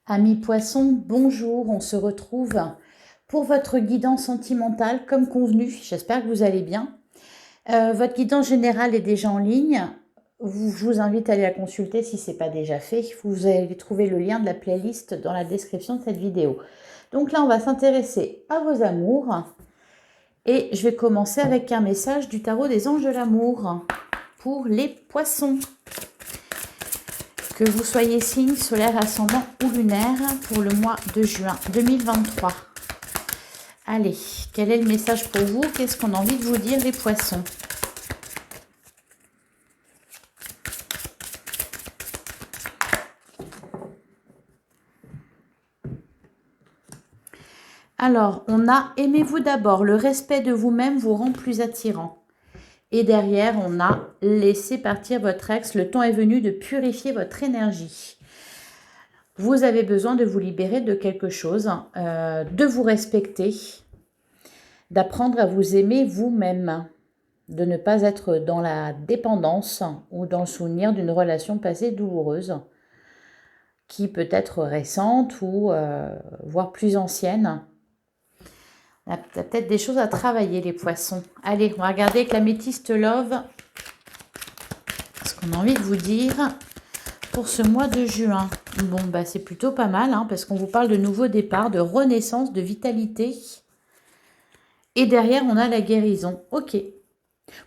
Amis poissons, bonjour, on se retrouve pour votre guidance sentimentale comme convenu. J'espère que vous allez bien. Votre guidance générale est déjà en ligne. Je vous invite à aller la consulter si ce n'est pas déjà fait. Vous allez trouver le lien de la playlist dans la description de cette vidéo. Donc là, on va s'intéresser à vos amours. Et je vais commencer avec un message du tarot des anges de l'amour pour les poissons. Que vous soyez signe solaire, ascendant ou lunaire pour le mois de juin 2023. Allez, quel est le message pour vous? Qu'est-ce qu'on a envie de vous dire, les poissons? Alors, on a « Aimez-vous d'abord, le respect de vous-même vous rend plus attirant ». Et derrière, on a « Laissez partir votre ex, le temps est venu de purifier votre énergie ». Vous avez besoin de vous libérer de quelque chose, de vous respecter, d'apprendre à vous aimer vous-même, de ne pas être dans la dépendance ou dans le souvenir d'une relation passée douloureuse, qui peut être récente ou voire plus ancienne. On a peut-être des choses à travailler, les poissons. Allez, on va regarder avec l'améthyste Love ce qu'on a envie de vous dire pour ce mois de juin. Bon, bah c'est plutôt pas mal, hein, parce qu'on vous parle de nouveau départ, de renaissance, de vitalité. Et derrière, on a la guérison. Ok.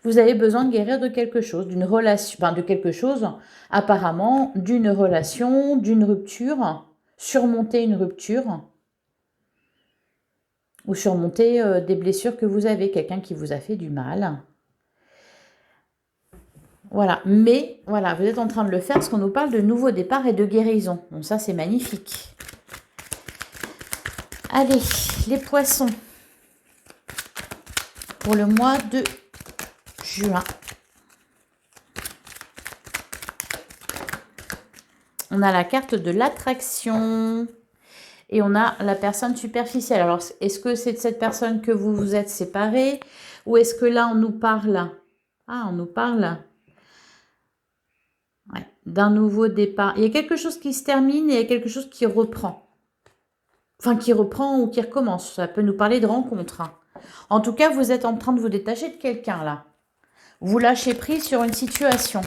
Vous avez besoin de guérir de quelque chose, d'une relation, enfin de quelque chose, apparemment, d'une relation, d'une rupture, surmonter une rupture, ou surmonter des blessures que vous avez, quelqu'un qui vous a fait du mal. Voilà, mais voilà, vous êtes en train de le faire parce qu'on nous parle de nouveau départ et de guérison. Donc ça, c'est magnifique. Allez, les poissons, pour le mois de juin. On a la carte de l'attraction et on a la personne superficielle. Alors, est-ce que c'est de cette personne que vous vous êtes séparés ou est-ce que là, on nous parle... Ah, on nous parle d'un nouveau départ. Il y a quelque chose qui se termine et il y a quelque chose qui reprend. Enfin, qui reprend ou qui recommence. Ça peut nous parler de rencontre. Hein. En tout cas, vous êtes en train de vous détacher de quelqu'un, là. Vous lâchez prise sur une situation.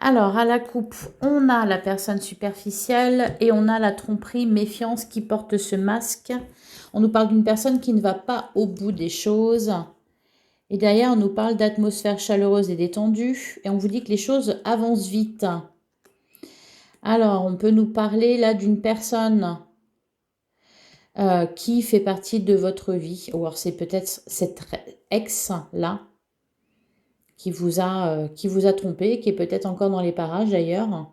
Alors, à la coupe, on a la personne superficielle et on a la tromperie, méfiance qui porte ce masque. On nous parle d'une personne qui ne va pas au bout des choses. Et derrière, on nous parle d'atmosphère chaleureuse et détendue. Et on vous dit que les choses avancent vite. Alors, on peut nous parler là d'une personne qui fait partie de votre vie. Ou alors, c'est peut-être cette ex-là qui vous a trompé, qui est peut-être encore dans les parages d'ailleurs.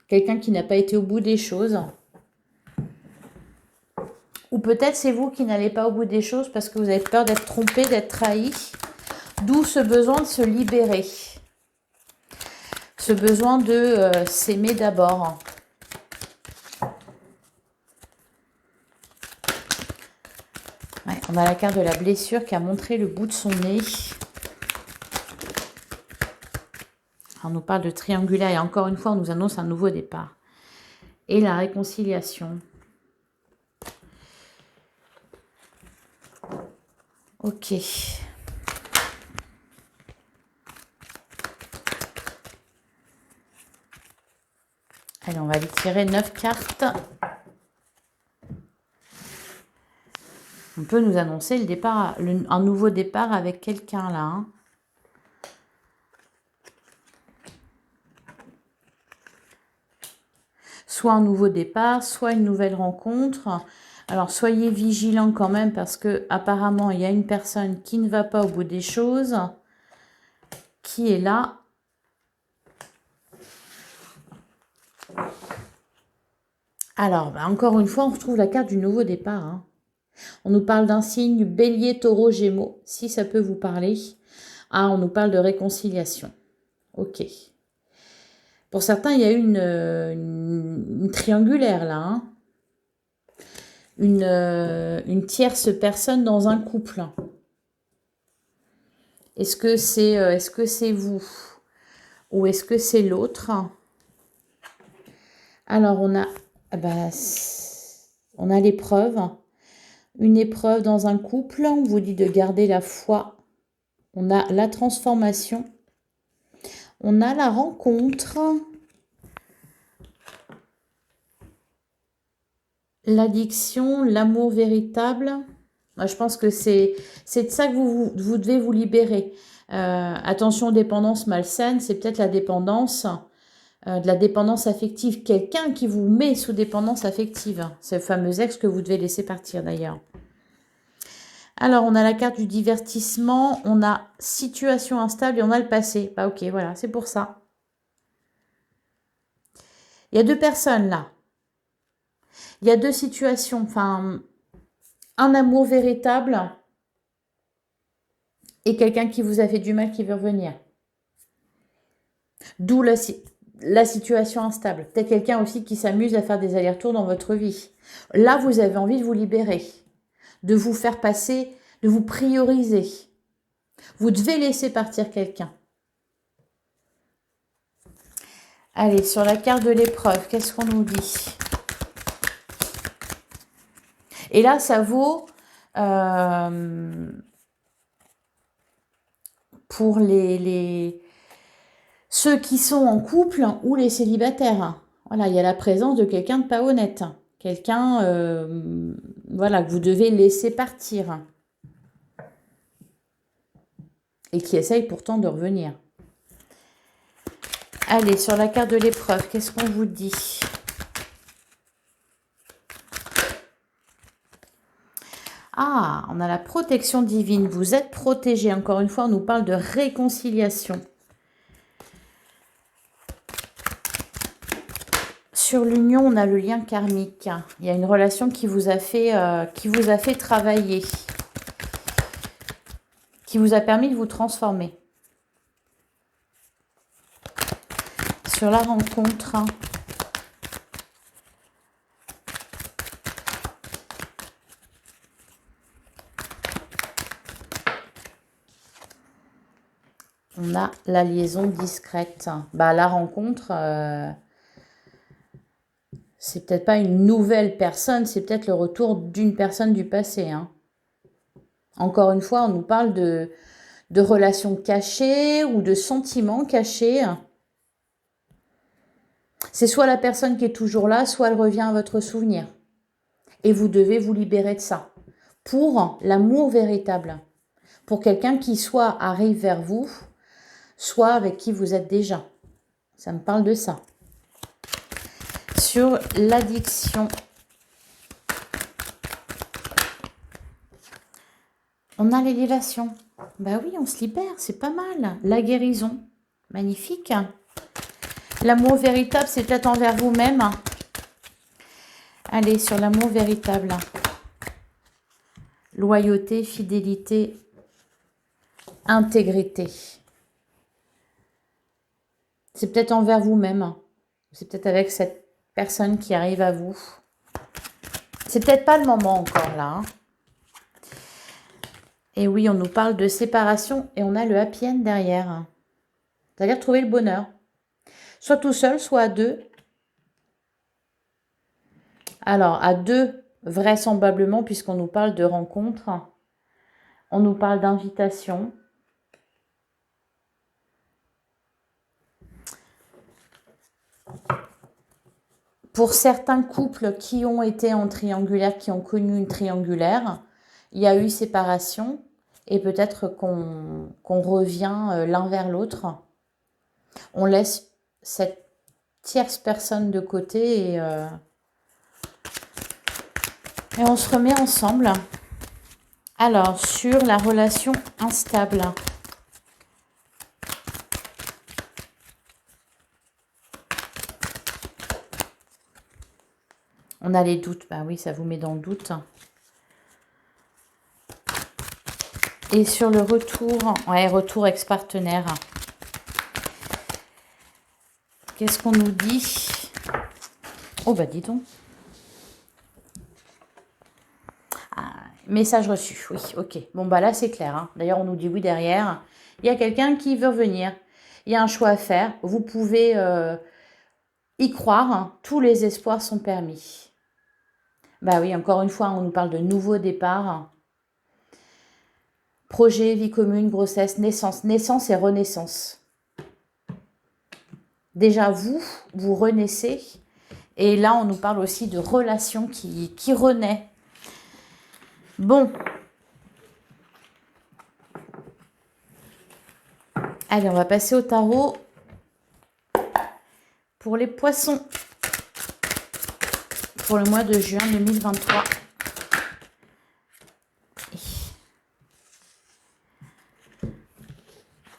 Quelqu'un qui n'a pas été au bout des choses. Ou peut-être c'est vous qui n'allez pas au bout des choses parce que vous avez peur d'être trompé, d'être trahi. D'où ce besoin de se libérer. Ce besoin de s'aimer d'abord. Ouais, on a la carte de la blessure qui a montré le bout de son nez. On nous parle de triangulaire et encore une fois, on nous annonce un nouveau départ. Et la réconciliation. Ok. Allez, on va aller tirer 9 cartes. On peut nous annoncer le départ, un nouveau départ avec quelqu'un là. Hein. Soit un nouveau départ, soit une nouvelle rencontre. Alors, soyez vigilants quand même parce que apparemment il y a une personne qui ne va pas au bout des choses, qui est là. Alors, encore une fois, on retrouve la carte du nouveau départ. Hein. On nous parle d'un signe bélier, taureau, gémeaux, si ça peut vous parler. Ah, on nous parle de réconciliation. Ok. Pour certains, il y a une triangulaire là. Hein. Une tierce personne dans un couple. Est-ce que c'est vous ou est-ce que c'est l'autre? Alors, on a l'épreuve. Une épreuve dans un couple. On vous dit de garder la foi. On a la transformation. On a la rencontre. L'addiction, l'amour véritable. Moi, je pense que c'est de ça que vous devez vous libérer. Attention aux dépendances malsaines, c'est peut-être la dépendance, de la dépendance affective. Quelqu'un qui vous met sous dépendance affective. C'est le fameux ex que vous devez laisser partir d'ailleurs. Alors, on a la carte du divertissement, on a situation instable et on a le passé. Bah ok, voilà, c'est pour ça. Il y a deux personnes là. Il y a deux situations, enfin, un amour véritable et quelqu'un qui vous a fait du mal qui veut revenir. D'où la situation instable. Peut-être quelqu'un aussi qui s'amuse à faire des allers-retours dans votre vie. Là, vous avez envie de vous libérer, de vous faire passer, de vous prioriser. Vous devez laisser partir quelqu'un. Allez, sur la carte de l'épreuve, qu'est-ce qu'on nous dit? Et là, ça vaut pour ceux qui sont en couple ou les célibataires. Voilà, il y a la présence de quelqu'un de pas honnête. Quelqu'un voilà, que vous devez laisser partir. Et qui essaye pourtant de revenir. Allez, sur la carte de l'épreuve, qu'est-ce qu'on vous dit? Ah, on a la protection divine. Vous êtes protégé. Encore une fois, on nous parle de réconciliation. Sur l'union, on a le lien karmique. Il y a une relation qui vous a fait travailler, qui vous a permis de vous transformer. Sur la rencontre, on a la liaison discrète. Bah, la rencontre, c'est peut-être pas une nouvelle personne, c'est peut-être le retour d'une personne du passé. Hein. Encore une fois, on nous parle de relations cachées ou de sentiments cachés. C'est soit la personne qui est toujours là, soit elle revient à votre souvenir. Et vous devez vous libérer de ça. Pour l'amour véritable. Pour quelqu'un qui soit arrive vers vous, soit avec qui vous êtes déjà. Ça me parle de ça. Sur l'addiction. On a l'élévation. Bah oui, on se libère, c'est pas mal. La guérison. Magnifique. L'amour véritable, c'est peut-être envers vous-même. Allez, sur l'amour véritable. Loyauté, fidélité, intégrité. C'est peut-être envers vous-même. C'est peut-être avec cette personne qui arrive à vous. C'est peut-être pas le moment encore là. Hein. Et oui, on nous parle de séparation et on a le happy end derrière. C'est-à-dire trouver le bonheur. Soit tout seul, soit à deux. Alors, à deux, vraisemblablement, puisqu'on nous parle de rencontre. On nous parle d'invitation. Pour certains couples qui ont été en triangulaire, qui ont connu une triangulaire, il y a eu séparation et peut-être qu'on revient l'un vers l'autre. On laisse cette tierce personne de côté et on se remet ensemble. Alors, sur la relation instable. On a les doutes. Bah oui, ça vous met dans le doute. Et sur le retour, ouais, retour ex-partenaire. Qu'est-ce qu'on nous dit? Oh bah dis donc. Message reçu, oui, ok. Bon, bah là, c'est clair. Hein. D'ailleurs, on nous dit oui derrière. Il y a quelqu'un qui veut venir. Il y a un choix à faire. Vous pouvez y croire. Hein. Tous les espoirs sont permis. Bah oui, encore une fois, on nous parle de nouveau départ. Projet, vie commune, grossesse, naissance. Naissance et renaissance. Déjà, vous renaissez. Et là, on nous parle aussi de relation qui renaît. Bon. Allez, on va passer au tarot pour les poissons. Pour le mois de juin 2023.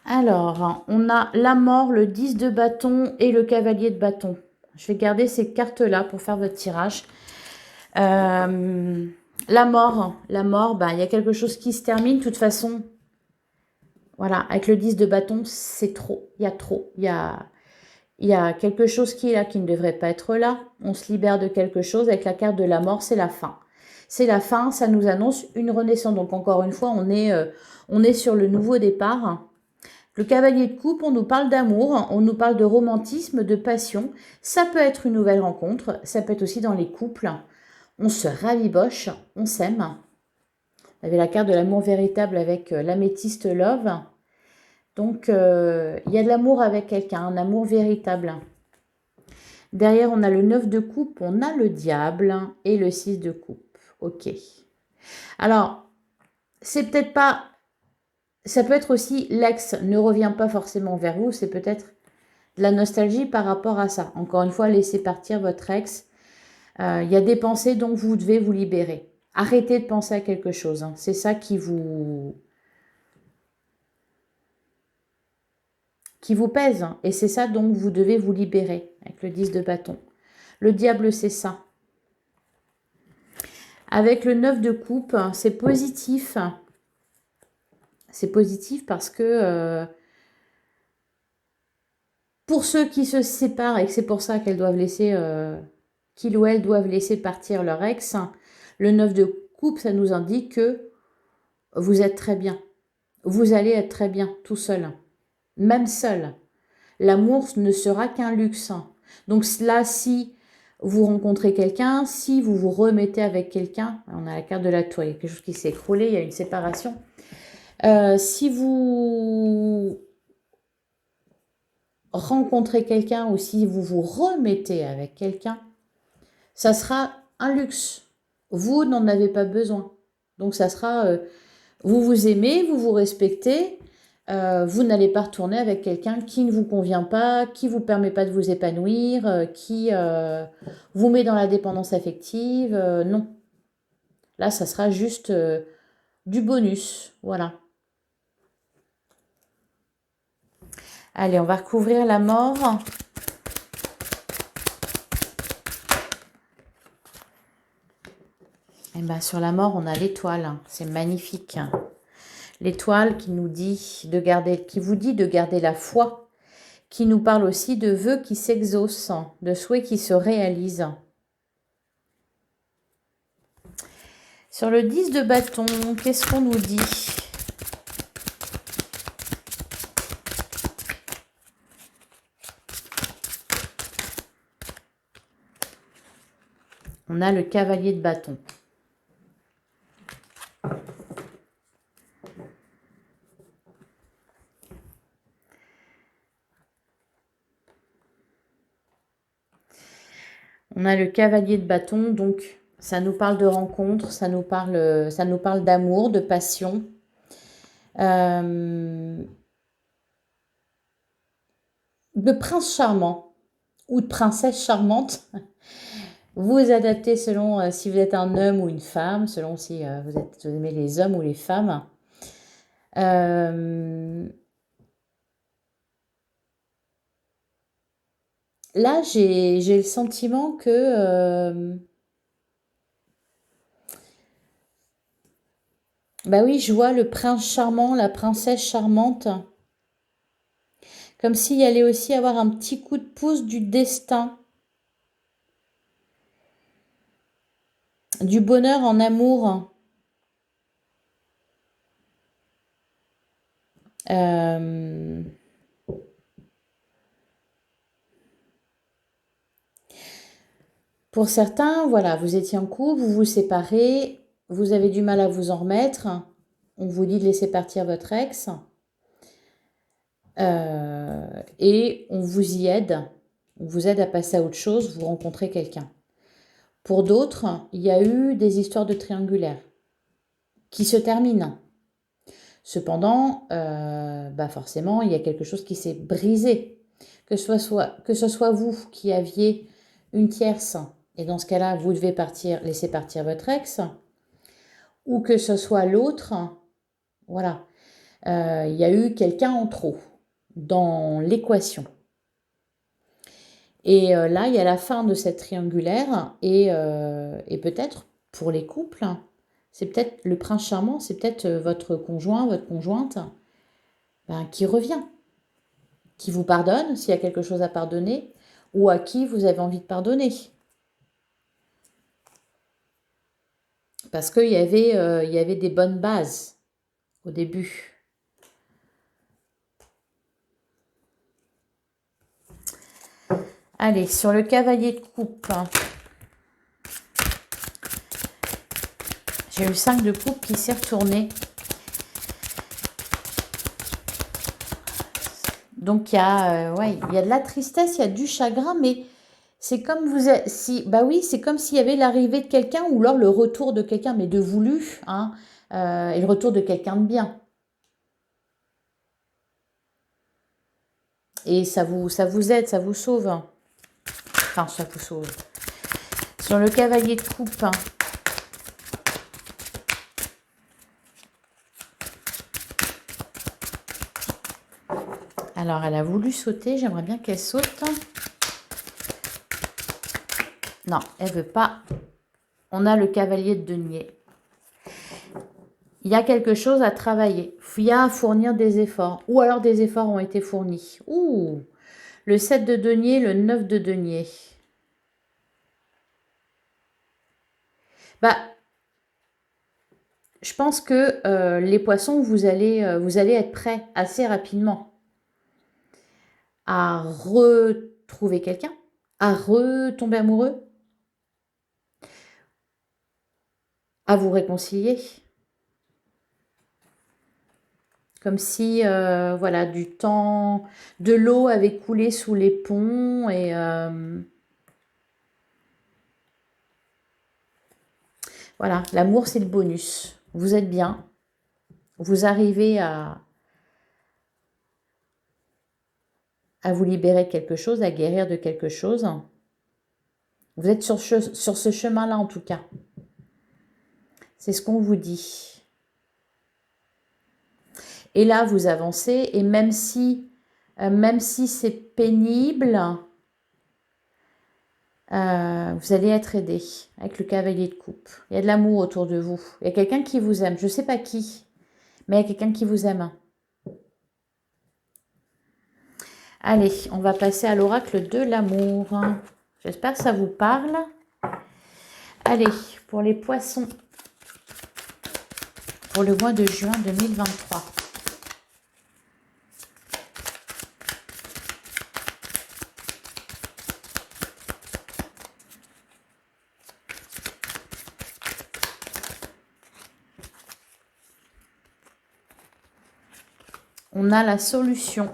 Alors, on a la mort, le 10 de bâton et le cavalier de bâton. Je vais garder ces cartes-là pour faire votre tirage. La mort, bah, il y a quelque chose qui se termine. De toute façon, voilà, avec le 10 de bâton, c'est trop. Il y a trop. Il y a quelque chose qui est là, qui ne devrait pas être là. On se libère de quelque chose. Avec la carte de la mort, c'est la fin. C'est la fin, ça nous annonce une renaissance. Donc, encore une fois, on est sur le nouveau départ. Le cavalier de coupe, on nous parle d'amour, on nous parle de romantisme, de passion. Ça peut être une nouvelle rencontre, ça peut être aussi dans les couples. On se rabiboche, on s'aime. Vous avez la carte de l'amour véritable avec l'améthyste love. Donc, il y a de l'amour avec quelqu'un, un amour véritable. Derrière, on a le 9 de coupe, on a le diable et le 6 de coupe. Ok. Alors, c'est peut-être pas... Ça peut être aussi l'ex ne revient pas forcément vers vous, c'est peut-être de la nostalgie par rapport à ça. Encore une fois, laissez partir votre ex. Il y a des pensées dont vous devez vous libérer. Arrêtez de penser à quelque chose. Hein. C'est ça qui vous pèse. Hein. Et c'est ça dont vous devez vous libérer avec le 10 de bâton. Le diable, c'est ça. Avec le 9 de coupe, c'est positif. C'est positif parce que pour ceux qui se séparent et que c'est pour ça qu'elles doivent laisser, qu'ils ou elles doivent laisser partir leur ex, le 9 de coupe, ça nous indique que vous êtes très bien. Vous allez être très bien, tout seul. Même seul. L'amour ne sera qu'un luxe. Donc là, si vous rencontrez quelqu'un, si vous vous remettez avec quelqu'un, on a la carte de la tour, il y a quelque chose qui s'est écroulé, il y a une séparation. Si vous rencontrez quelqu'un ou si vous vous remettez avec quelqu'un, ça sera un luxe. Vous n'en avez pas besoin. Donc ça sera, vous vous aimez, vous vous respectez, vous n'allez pas retourner avec quelqu'un qui ne vous convient pas, qui ne vous permet pas de vous épanouir, qui vous met dans la dépendance affective. Non. Là, ça sera juste du bonus. Voilà. Allez, on va recouvrir la mort. Et bien, sur la mort, on a l'étoile. C'est magnifique. L'étoile qui nous dit de garder, qui vous dit de garder la foi, qui nous parle aussi de vœux qui s'exaucent, de souhaits qui se réalisent. Sur le 10 de bâton, qu'est-ce qu'on nous dit ? On a le cavalier de bâton. On a le cavalier de bâton, donc ça nous parle de rencontre, ça nous parle d'amour, de passion. De prince charmant ou de princesse charmante. Vous vous adaptez selon si vous êtes un homme ou une femme, selon si vous aimez les hommes ou les femmes. Là, j'ai le sentiment que... bah oui, je vois le prince charmant, la princesse charmante. Comme s'il y allait aussi avoir un petit coup de pouce du destin. Du bonheur en amour. Euh, Pour certains, voilà, vous étiez en couple, vous vous séparez, vous avez du mal à vous en remettre. On vous dit de laisser partir votre ex. Et on vous y aide. On vous aide à passer à autre chose, vous rencontrez quelqu'un. Pour d'autres, il y a eu des histoires de triangulaires qui se terminent. Cependant, forcément, il y a quelque chose qui s'est brisé. Que ce soit vous qui aviez une tierce, et dans ce cas-là, vous devez laisser partir votre ex, ou que ce soit l'autre, voilà. Il y a eu quelqu'un en trop dans l'équation. Et là, il y a la fin de cette triangulaire, et peut-être pour les couples, c'est peut-être le prince charmant, c'est peut-être votre conjoint, votre conjointe, qui revient, qui vous pardonne s'il y a quelque chose à pardonner, ou à qui vous avez envie de pardonner. Parce qu'il y avait des bonnes bases au début. Allez, sur le cavalier de coupe, j'ai eu 5 de coupe qui s'est retourné. Donc, il y a de la tristesse, il y a du chagrin, mais c'est comme c'est comme s'il y avait l'arrivée de quelqu'un ou alors le retour de quelqu'un, mais de voulu, hein, et le retour de quelqu'un de bien. Et ça vous aide, ça vous sauve. Enfin, ça vous sauve. Sur le cavalier de coupe, alors elle a voulu sauter, j'aimerais bien qu'elle saute. Non, elle veut pas. On a le cavalier de denier. Il y a quelque chose à travailler. Il y a à fournir des efforts. Ou alors des efforts ont été fournis. Ouh, le 7 de denier, le 9 de denier. Je pense que les poissons, vous allez être prêts assez rapidement à retrouver quelqu'un, à retomber amoureux, à vous réconcilier. Comme si, voilà, du temps, de l'eau avait coulé sous les ponts et voilà, l'amour, c'est le bonus. Vous êtes bien, vous arrivez à vous libérer de quelque chose, à guérir de quelque chose. Vous êtes sur ce chemin-là, en tout cas. C'est ce qu'on vous dit. Et là, vous avancez, et même si c'est pénible, vous allez être aidé avec le cavalier de coupe. Il y a de l'amour autour de vous. Il y a quelqu'un qui vous aime. Je ne sais pas qui, mais il y a quelqu'un qui vous aime. Allez, on va passer à l'oracle de l'amour. J'espère que ça vous parle. Allez, pour les poissons, pour le mois de juin 2023. On a la solution.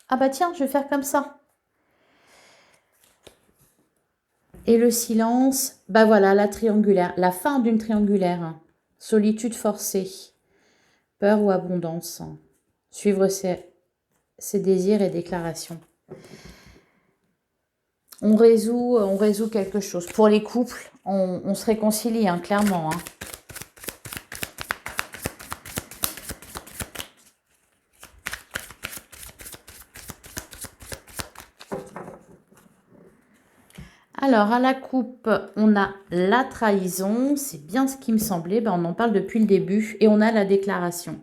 Ah bah tiens, je vais faire comme ça. Et le silence, bah voilà, la triangulaire, la fin d'une triangulaire. Solitude forcée, peur ou abondance. Suivre ses désirs et déclarations. On résout quelque chose. Pour les couples, on se réconcilie, hein, clairement. Hein. Alors, à la coupe, on a la trahison. C'est bien ce qui me semblait. Ben, on en parle depuis le début. Et on a la déclaration.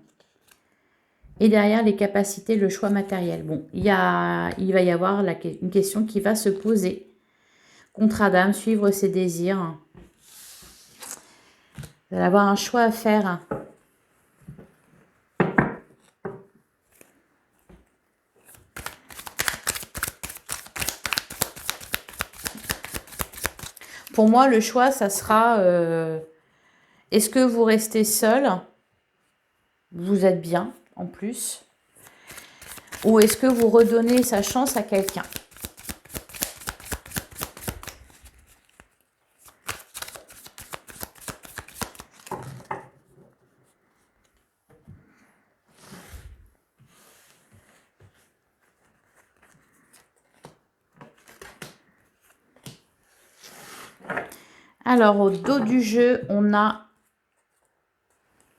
Et derrière, les capacités, le choix matériel. Bon, il va y avoir une question qui va se poser. Contrat d'âme, suivre ses désirs. Vous allez avoir un choix à faire. Pour moi, le choix, ça sera, est-ce que vous restez seul? Vous êtes bien, en plus. Ou est-ce que vous redonnez sa chance à quelqu'un? Alors, au dos du jeu, on a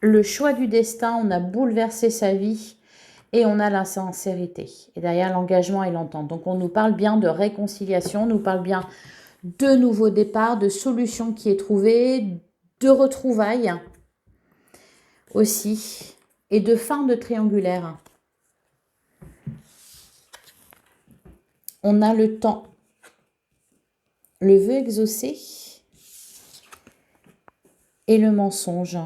le choix du destin, on a bouleversé sa vie et on a la sincérité. Et derrière, l'engagement et l'entente. Donc, on nous parle bien de réconciliation, on nous parle bien de nouveaux départs, de solutions qui est trouvée, de retrouvailles aussi et de fin de triangulaire. On a le temps, le vœu exaucé et le mensonge.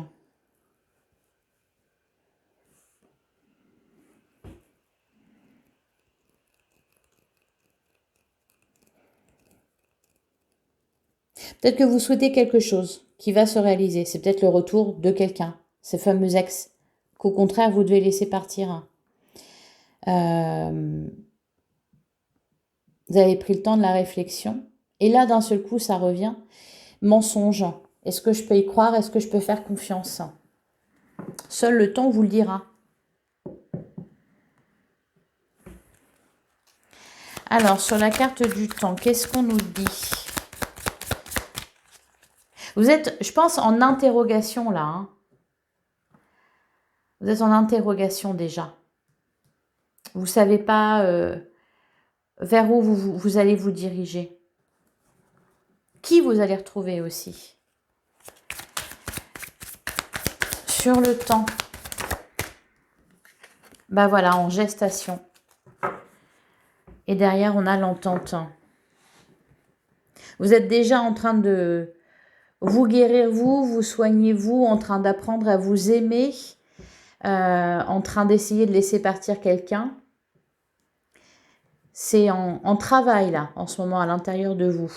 Peut-être que vous souhaitez quelque chose qui va se réaliser. C'est peut-être le retour de quelqu'un, ces fameux ex, qu'au contraire, vous devez laisser partir. Vous avez pris le temps de la réflexion. Et là, d'un seul coup, ça revient. Mensonge. Est-ce que je peux y croire? Est-ce que je peux faire confiance? Seul le temps vous le dira. Alors, sur la carte du temps, qu'est-ce qu'on nous dit? Vous êtes, je pense, en interrogation là. Hein. Vous êtes en interrogation déjà. Vous ne savez pas vers où vous allez vous diriger. Qui vous allez retrouver aussi. Sur le temps. Ben voilà, en gestation. Et derrière, on a l'entente. Vous êtes déjà en train de vous guérir, vous soigner, vous, en train d'apprendre à vous aimer, en train d'essayer de laisser partir quelqu'un. C'est en travail, là, en ce moment, à l'intérieur de vous.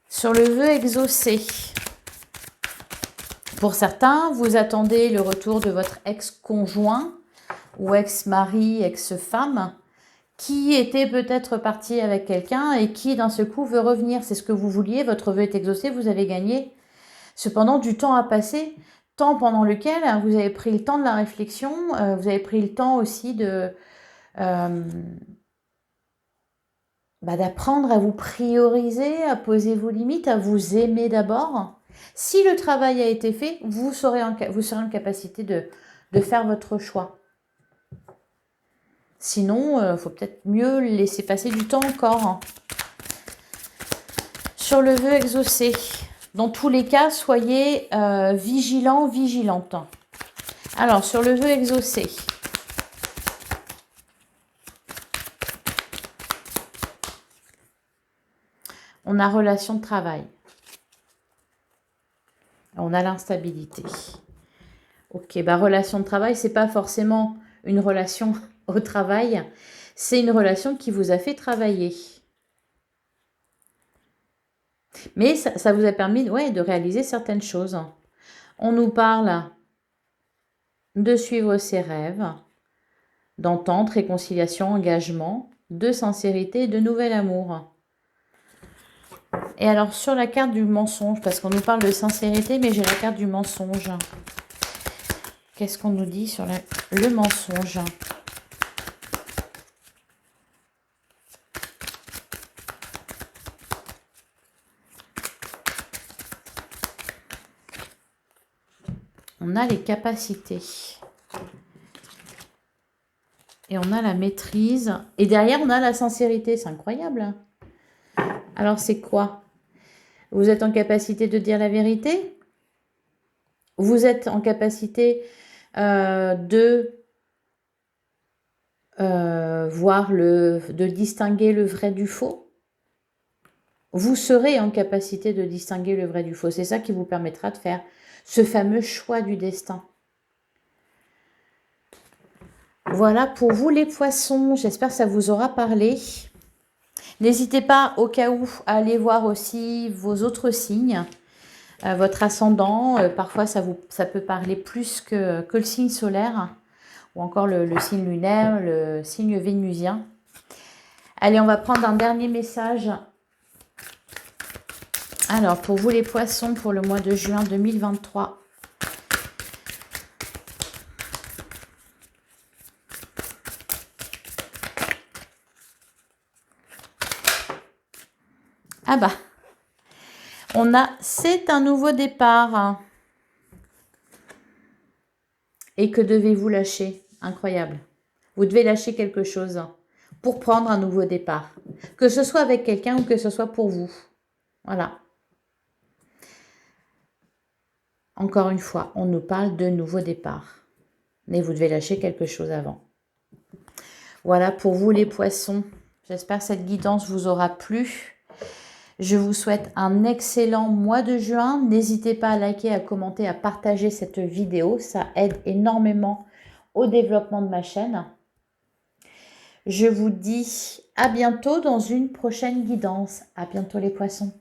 Sur le vœu exaucé. Pour certains, vous attendez le retour de votre ex-conjoint ou ex-mari, ex-femme, qui était peut-être parti avec quelqu'un et qui, d'un seul coup, veut revenir. C'est ce que vous vouliez, votre vœu est exaucé, vous avez gagné. Cependant, du temps a passé, temps pendant lequel vous avez pris le temps de la réflexion, vous avez pris le temps aussi d'apprendre à vous prioriser, à poser vos limites, à vous aimer d'abord. Si le travail a été fait, vous serez en capacité de faire votre choix. Sinon, il faut peut-être mieux laisser passer du temps encore. Hein. Sur le vœu exaucé, dans tous les cas, soyez vigilants, vigilantes. Alors, sur le vœu exaucé, on a relation de travail. On a l'instabilité. Ok, relation de travail, c'est pas forcément une relation au travail, c'est une relation qui vous a fait travailler. Mais ça vous a permis de réaliser certaines choses. On nous parle de suivre ses rêves, d'entente, réconciliation, engagement, de sincérité et de nouvel amour. Et alors, sur la carte du mensonge, parce qu'on nous parle de sincérité, mais j'ai la carte du mensonge. Qu'est-ce qu'on nous dit sur le mensonge? On a les capacités. Et on a la maîtrise. Et derrière, on a la sincérité. C'est incroyable. Alors, c'est quoi? Vous êtes en capacité de dire la vérité? Vous êtes en capacité de de distinguer le vrai du faux? Vous serez en capacité de distinguer le vrai du faux. C'est ça qui vous permettra de faire ce fameux choix du destin. Voilà pour vous les poissons. J'espère que ça vous aura parlé. N'hésitez pas au cas où à aller voir aussi vos autres signes, votre ascendant. Parfois, ça peut parler plus que le signe solaire ou encore le signe lunaire, le signe vénusien. Allez, on va prendre un dernier message. Alors, pour vous les poissons, pour le mois de juin 2023. Ah bah, on a, c'est un nouveau départ. Et que devez-vous lâcher? Incroyable. Vous devez lâcher quelque chose pour prendre un nouveau départ. Que ce soit avec quelqu'un ou que ce soit pour vous. Voilà. Encore une fois, on nous parle de nouveau départ. Mais vous devez lâcher quelque chose avant. Voilà pour vous les poissons. J'espère que cette guidance vous aura plu. Je vous souhaite un excellent mois de juin. N'hésitez pas à liker, à commenter, à partager cette vidéo. Ça aide énormément au développement de ma chaîne. Je vous dis à bientôt dans une prochaine guidance. À bientôt les poissons.